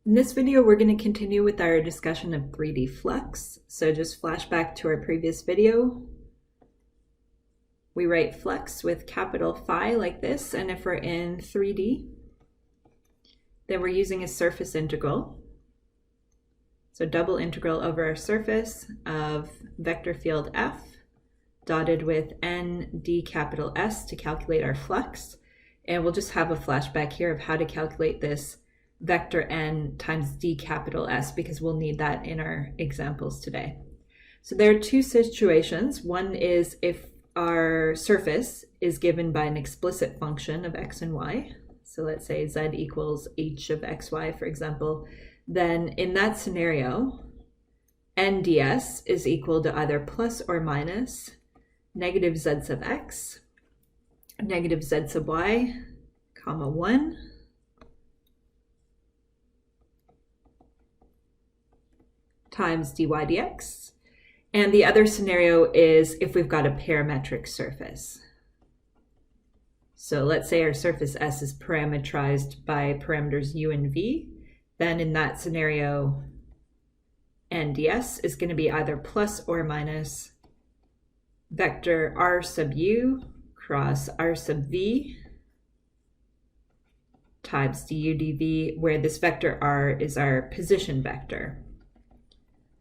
In this video, we're going to continue with our discussion of 3D Flux. So just flash back to our previous video. We write Flux with capital Phi like this, and if we're in 3D, then we're using a surface integral. So double integral over our surface of vector field F dotted with n d capital S to calculate our flux. And we'll just have a flashback here of how to calculate this vector n times d capital S, because we'll need that in our examples today. So there are two situations. One is if our surface is given by an explicit function of x and y. So let's say z equals h of xy, for example. Then in that scenario, n ds is equal to either plus or minus negative z sub x, negative z sub y, comma 1, times dy dx. And the other scenario is if we've got a parametric surface. So let's say our surface S is parametrized by parameters u and v. Then in that scenario, n ds is going to be either plus or minus vector r sub u cross r sub v times du dv, where this vector r is our position vector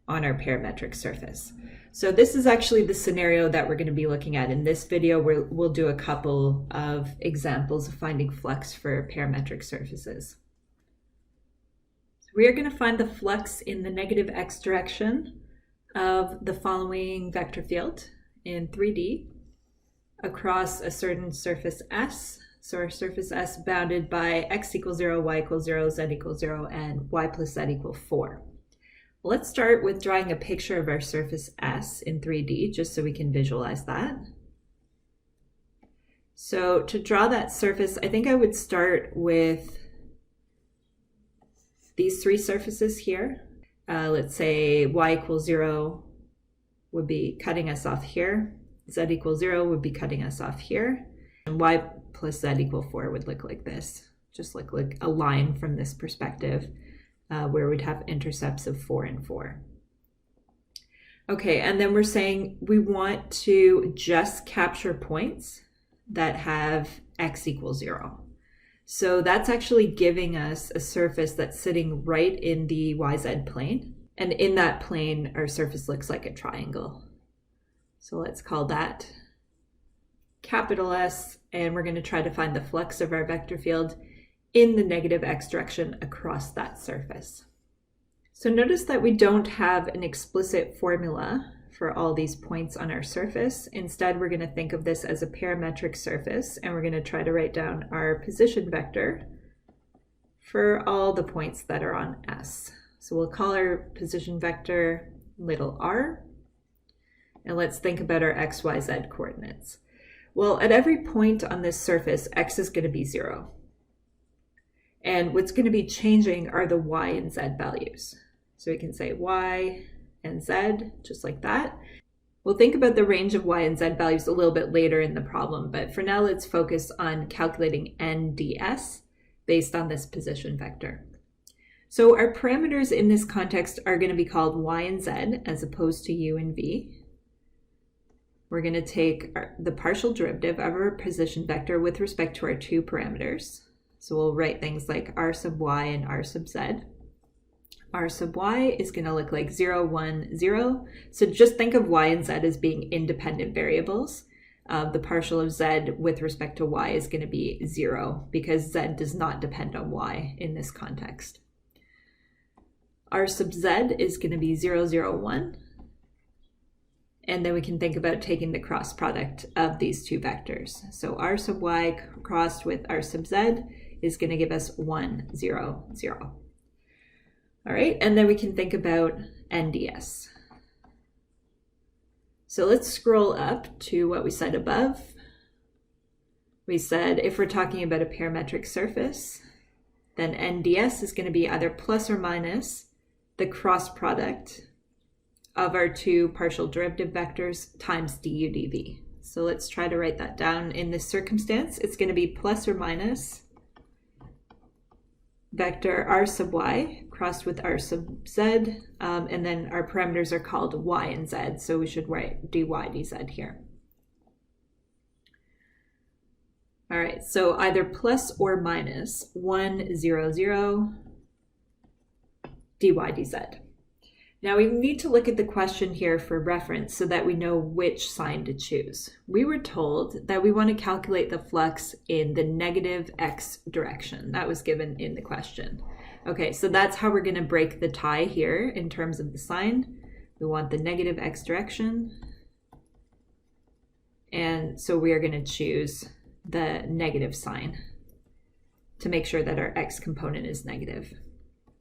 on our parametric surface. So this is actually the scenario that we're going to be looking at in this video, where we'll do a couple of examples of finding flux for parametric surfaces. So we are going to find the flux in the negative x direction of the following vector field in 3D across a certain surface S. So our surface S bounded by x equals 0, y equals 0, z equals 0, and y plus z equals 4. Let's start with drawing a picture of our surface S in 3D, just so we can visualize that. So to draw that surface, I think I would start with these three surfaces here. Let's say y equals 0 would be cutting us off here. Z equals 0 would be cutting us off here. And y plus z equal 4 would look like this. Just look like a line from this perspective. Where we'd have intercepts of 4 and 4. Okay, and then we're saying we want to just capture points that have x equals 0. So that's actually giving us a surface that's sitting right in the YZ plane. And in that plane, our surface looks like a triangle. So let's call that capital S, and we're going to try to find the flux of our vector field in the negative x direction across that surface. So notice that we don't have an explicit formula for all these points on our surface. Instead, we're going to think of this as a parametric surface, and we're going to try to write down our position vector for all the points that are on S. So we'll call our position vector little r, and let's think about our x, y, z coordinates. Well, at every point on this surface, x is going to be 0. And what's going to be changing are the y and z values. So we can say y and z, just like that. We'll think about the range of y and z values a little bit later in the problem, but for now let's focus on calculating n ds based on this position vector. So our parameters in this context are going to be called y and z as opposed to u and v. We're going to take the partial derivative of our position vector with respect to our two parameters. So we'll write things like r sub y and r sub z. R sub y is going to look like 0, 1, 0. So just think of y and z as being independent variables. The partial of z with respect to y is going to be 0, because z does not depend on y in this context. R sub z is going to be 0, 0, 1. And then we can think about taking the cross product of these two vectors. So r sub y crossed with r sub z is going to give us 1, 0, 0. All right, and then we can think about n ds. So let's scroll up to what we said above. We said if we're talking about a parametric surface, then n ds is going to be either plus or minus the cross product of our two partial derivative vectors times du dv. So let's try to write that down. In this circumstance, it's going to be plus or minus vector r sub y crossed with r sub z, and then our parameters are called y and z, so we should write dy dz here. All right, so either plus or minus 1, 0, 0, dy dz. Now we need to look at the question here for reference so that we know which sign to choose. We were told that we want to calculate the flux in the negative x direction. That was given in the question. Okay, so that's how we're going to break the tie here in terms of the sign. We want the negative x direction. And so we are going to choose the negative sign to make sure that our x component is negative.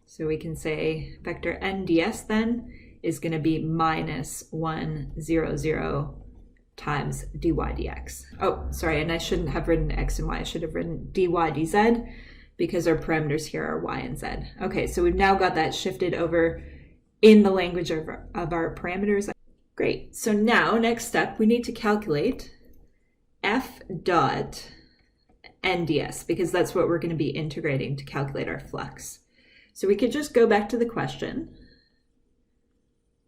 So we can say vector n ds then is going to be minus 1, 0, 0 times dy dx. Oh, sorry, and I shouldn't have written x and y. I should have written dy dz because our parameters here are y and z. Okay, so we've now got that shifted over in the language of our parameters. Great. So now, next step, we need to calculate f dot nds because that's what we're going to be integrating to calculate our flux. So we could just go back to the question.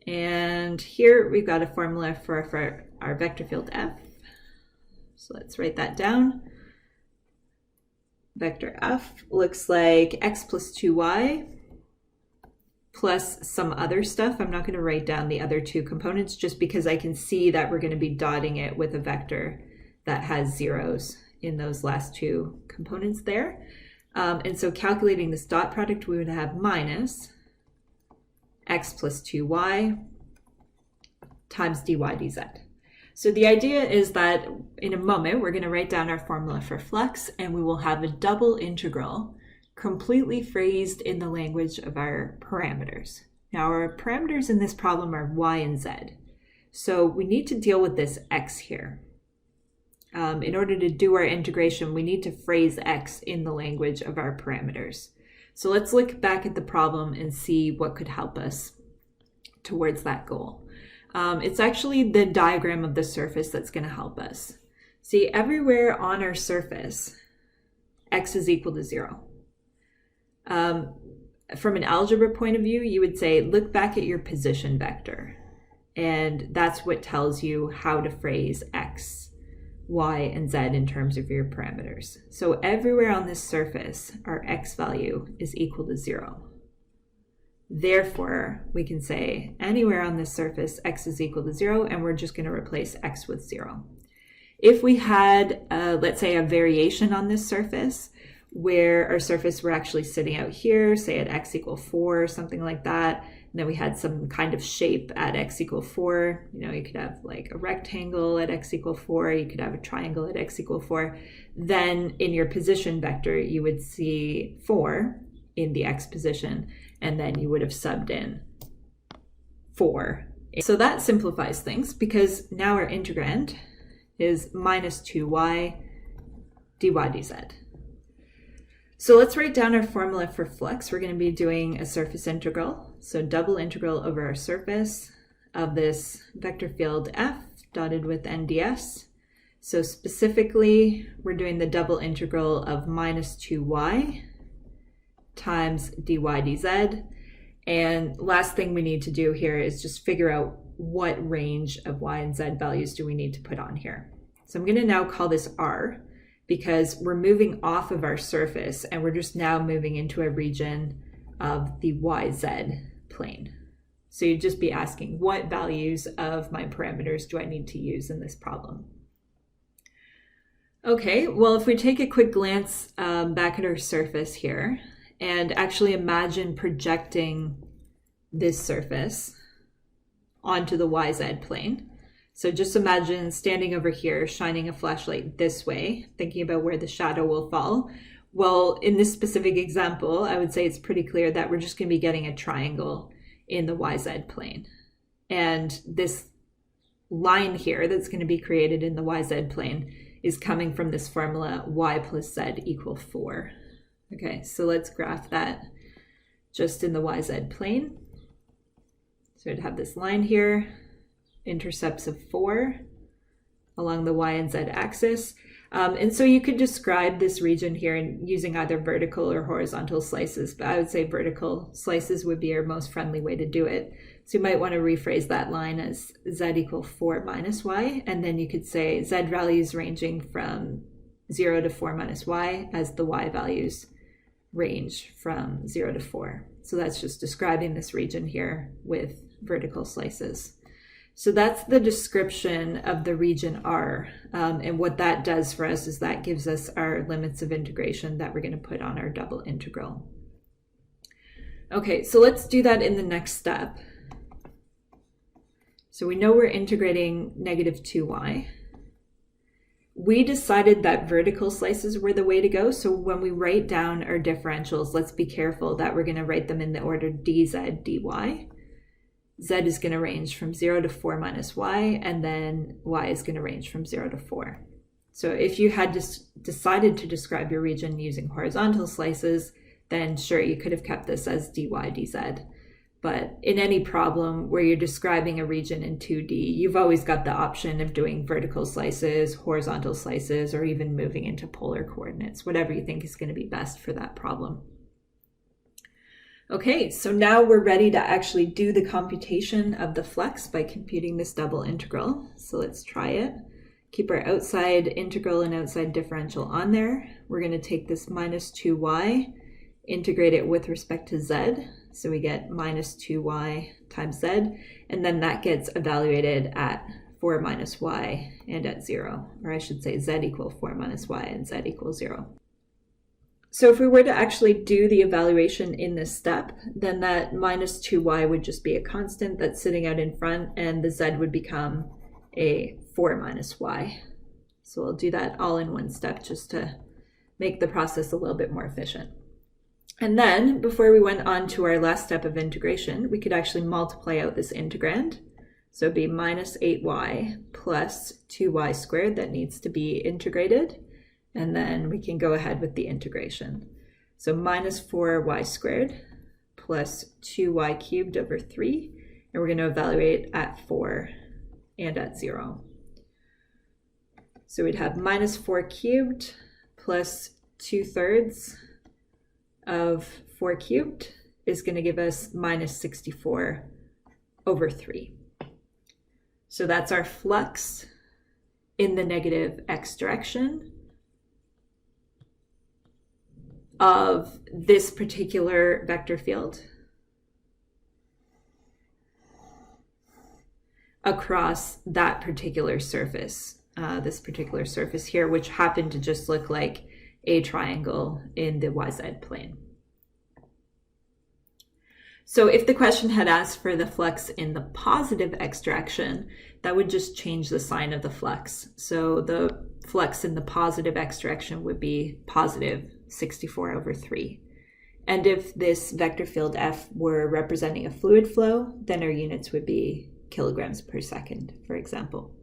And here we've got a formula for our vector field f. So let's write that down. Vector f looks like x plus 2y plus some other stuff. I'm not going to write down the other two components just because I can see that we're going to be dotting it with a vector that has zeros in those last two components there. And so calculating this dot product, we would have minus x plus 2y times dy dz. So the idea is that in a moment, we're going to write down our formula for flux, and we will have a double integral completely phrased in the language of our parameters. Now, our parameters in this problem are y and z. So we need to deal with this x here. In order to do our integration, we need to phrase x in the language of our parameters. So let's look back at the problem and see what could help us towards that goal. It's actually the diagram of the surface that's going to help us. See, everywhere on our surface, x is equal to 0. From an algebra point of view, you would say, look back at your position vector. And that's what tells you how to phrase x, y, and z in terms of your parameters. So everywhere on this surface, our x value is equal to 0. Therefore, we can say anywhere on this surface, x is equal to 0, and we're just going to replace x with 0. If we had, let's say, a variation on this surface, where our surface were actually sitting out here, say at x equal 4 or something like that, and then we had some kind of shape at x equal 4. You know, you could have like a rectangle at x equal 4, you could have a triangle at x equal 4. Then in your position vector, you would see 4 in the x position, and then you would have subbed in 4. So that simplifies things because now our integrand is minus 2y dy dz. So let's write down our formula for flux. We're going to be doing a surface integral. So double integral over our surface of this vector field f dotted with nds. So specifically, we're doing the double integral of minus 2y times dy dz. And last thing we need to do here is just figure out what range of y and z values do we need to put on here. So I'm going to now call this r, because we're moving off of our surface and we're just now moving into a region of the YZ plane. So you'd just be asking, what values of my parameters do I need to use in this problem? Okay, well, if we take a quick glance back at our surface here and actually imagine projecting this surface onto the YZ plane. So just imagine standing over here, shining a flashlight this way, thinking about where the shadow will fall. Well, in this specific example, I would say it's pretty clear that we're just going to be getting a triangle in the YZ plane. And this line here that's going to be created in the YZ plane is coming from this formula y plus z equal 4. Okay, so let's graph that just in the YZ plane. So I'd have this line here, intercepts of 4 along the y and z axis. And so you could describe this region here using either vertical or horizontal slices, but I would say vertical slices would be our most friendly way to do it. So you might want to rephrase that line as z equal 4 minus y, and then you could say z values ranging from 0 to 4 minus y as the y values range from 0 to 4. So that's just describing this region here with vertical slices. So that's the description of the region R. And what that does for us is that gives us our limits of integration that we're going to put on our double integral. Okay, so let's do that in the next step. So we know we're integrating negative 2y. We decided that vertical slices were the way to go. So when we write down our differentials, let's be careful that we're going to write them in the order dz, dy. Z is going to range from 0 to 4 minus y, and then y is going to range from 0 to 4. So if you had decided to describe your region using horizontal slices, then sure, you could have kept this as dy dz. But in any problem where you're describing a region in 2D, you've always got the option of doing vertical slices, horizontal slices, or even moving into polar coordinates, whatever you think is going to be best for that problem. Okay, so now we're ready to actually do the computation of the flux by computing this double integral. So let's try it. Keep our outside integral and outside differential on there. We're going to take this minus 2y, integrate it with respect to z. So we get minus 2y times z, and then that gets evaluated at 4 minus y and at 0. Or I should say z equal 4 minus y and z equals 0. So if we were to actually do the evaluation in this step, then that minus 2y would just be a constant that's sitting out in front, and the z would become a 4 minus y. So we'll do that all in one step just to make the process a little bit more efficient. And then, before we went on to our last step of integration, we could actually multiply out this integrand. So it'd be minus 8y plus 2y squared that needs to be integrated. And then we can go ahead with the integration. So minus 4y squared plus 2y cubed over 3. And we're going to evaluate at 4 and at 0. So we'd have minus 4 cubed plus 2/3 of 4 cubed is going to give us minus 64 over 3. So that's our flux in the negative x direction of this particular vector field across that particular surface, this particular surface here, which happened to just look like a triangle in the YZ plane. So if the question had asked for the flux in the positive x direction, that would just change the sign of the flux. So the flux in the positive x direction would be positive 64 over 3. And if this vector field F were representing a fluid flow, then our units would be kilograms per second, for example.